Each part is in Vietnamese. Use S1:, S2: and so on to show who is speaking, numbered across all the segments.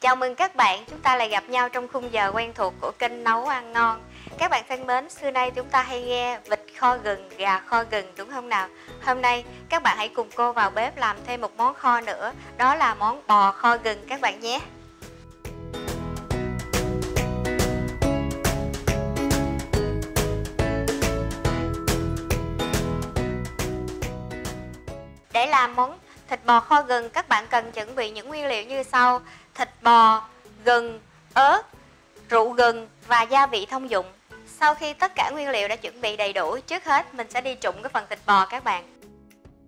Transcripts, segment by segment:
S1: Chào mừng các bạn, chúng ta lại gặp nhau trong khung giờ quen thuộc của kênh Nấu Ăn Ngon. Các bạn thân mến, xưa nay chúng ta hay nghe vịt kho gừng, gà kho gừng đúng không nào? Hôm nay các bạn hãy cùng cô vào bếp làm thêm một món kho nữa, đó là món bò kho gừng các bạn nhé. Để làm món thịt bò kho gừng, các bạn cần chuẩn bị những nguyên liệu như sau: thịt bò, gừng, ớt, rượu gừng và gia vị thông dụng. Sau khi tất cả nguyên liệu đã chuẩn bị đầy đủ, trước hết mình sẽ đi trụng cái phần thịt bò các bạn.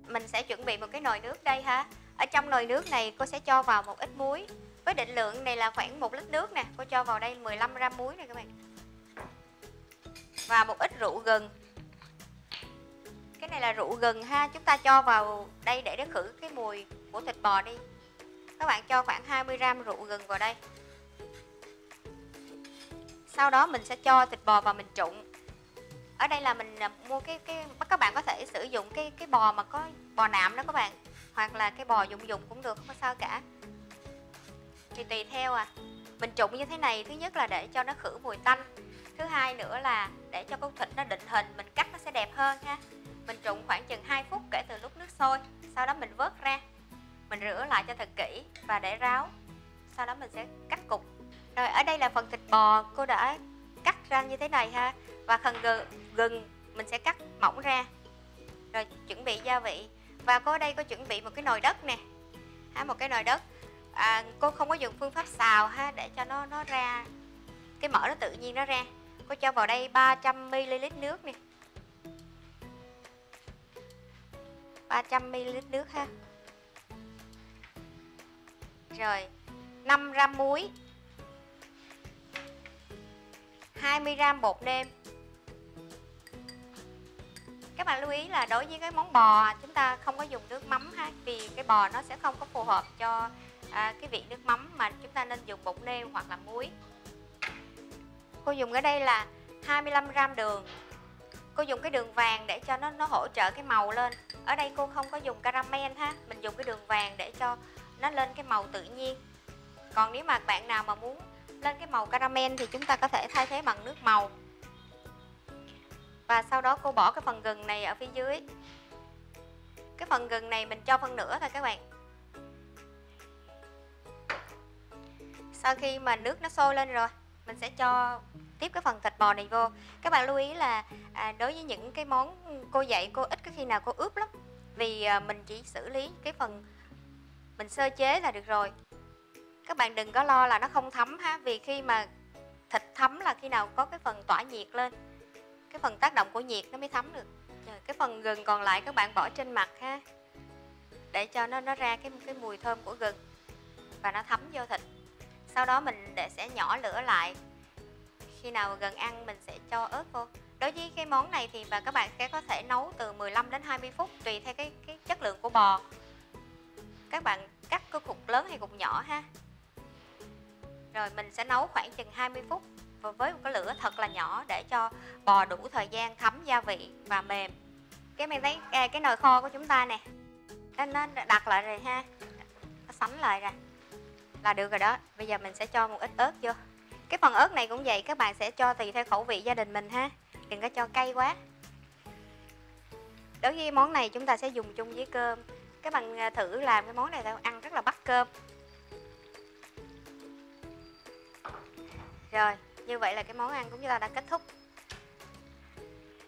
S1: Mình sẽ chuẩn bị một cái nồi nước đây ha. Ở trong nồi nước này cô sẽ cho vào một ít muối. Với định lượng này là khoảng 1 lít nước nè, cô cho vào đây 15 gram muối này các bạn. Và một ít rượu gừng. Cái này là rượu gừng ha, chúng ta cho vào đây để nó khử cái mùi của thịt bò đi. Các bạn cho khoảng 20 gram rượu gừng vào đây. Sau đó mình sẽ cho thịt bò vào mình trụng. Ở đây là mình mua các bạn có thể sử dụng cái bò mà có bò nạm đó các bạn, hoặc là cái bò dụng cũng được, không có sao cả. Thì tùy theo à. Mình trụng như thế này, thứ nhất là để cho nó khử mùi tanh. Thứ hai nữa là để cho con thịt nó định hình, mình cắt nó sẽ đẹp hơn ha. Mình trụng khoảng chừng 2 phút kể từ lúc nước sôi. Sau đó mình vớt ra. Mình rửa lại cho thật kỹ và để ráo. Sau đó mình sẽ cắt cục. Rồi ở đây là phần thịt bò cô đã cắt ra như thế này ha. Và phần gừng mình sẽ cắt mỏng ra. Rồi chuẩn bị gia vị. Và cô ở đây cô chuẩn bị một cái nồi đất nè. Một cái nồi đất. Cô không có dùng phương pháp xào ha, để cho nó ra cái mỡ nó tự nhiên nó ra. Cô cho vào đây 300 ml nước nè. 300 ml nước ha. Rồi 5 gram muối, 20 gram bột nêm. Các bạn lưu ý là đối với cái món bò chúng ta không có dùng nước mắm ha, vì cái bò nó sẽ không có phù hợp cho cái vị nước mắm, mà chúng ta nên dùng bột nêm hoặc là muối. Cô dùng ở đây là 25 gram đường. Cô dùng cái đường vàng để cho nó hỗ trợ cái màu lên. Ở đây cô không có dùng caramel ha, mình dùng cái đường vàng để cho nó lên cái màu tự nhiên. Còn nếu mà bạn nào mà muốn lên cái màu caramel thì chúng ta có thể thay thế bằng nước màu. Và sau đó cô bỏ cái phần gừng này ở phía dưới. Cái phần gừng này mình cho phân nửa thôi các bạn. Sau khi mà nước nó sôi lên rồi, mình sẽ cho tiếp cái phần thịt bò này vô. Các bạn lưu ý là đối với những cái món cô dạy, cô ít có khi nào cô ướp lắm. Vì mình chỉ xử lý cái phần mình sơ chế là được rồi. Các bạn đừng có lo là nó không thấm ha, vì khi mà thịt thấm là khi nào có cái phần tỏa nhiệt lên, cái phần tác động của nhiệt nó mới thấm được. Cái phần gừng còn lại các bạn bỏ trên mặt ha, để cho nó ra cái mùi thơm của gừng và nó thấm vô thịt. Sau đó mình sẽ nhỏ lửa lại. Khi nào gần ăn mình sẽ cho ớt vô. Đối với cái món này thì các bạn sẽ có thể nấu từ 15 đến 20 phút tùy theo cái chất lượng của bò. Các bạn cắt cái cục lớn hay cục nhỏ ha. Rồi mình sẽ nấu khoảng chừng 20 phút và với một cái lửa thật là nhỏ để cho bò đủ thời gian thấm gia vị và mềm. Cái mình thấy cái nồi kho của chúng ta nè, nó đặt lại rồi ha, nó sánh lại rồi là được rồi đó. Bây giờ mình sẽ cho một ít ớt vô. Cái phần ớt này cũng vậy, các bạn sẽ cho tùy theo khẩu vị gia đình mình ha, đừng có cho cay quá. Đối với món này chúng ta sẽ dùng chung với cơm. Các bạn thử làm cái món này ăn rất là bắt cơm. Rồi, như vậy là cái món ăn của chúng ta đã kết thúc.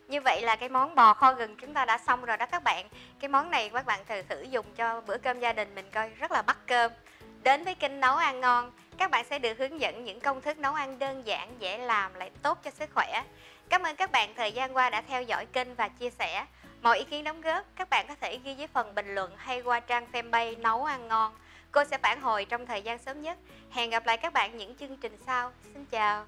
S1: Như vậy là cái món bò kho gừng chúng ta đã xong rồi đó các bạn. Cái món này các bạn thử dùng cho bữa cơm gia đình mình coi, rất là bắt cơm. Đến với kênh Nấu Ăn Ngon, các bạn sẽ được hướng dẫn những công thức nấu ăn đơn giản, dễ làm lại tốt cho sức khỏe. Cảm ơn các bạn thời gian qua đã theo dõi kênh và chia sẻ. Mọi ý kiến đóng góp các bạn có thể ghi dưới phần bình luận hay qua trang fanpage Nấu Ăn Ngon. Cô sẽ phản hồi trong thời gian sớm nhất. Hẹn gặp lại các bạn những chương trình sau. Xin chào.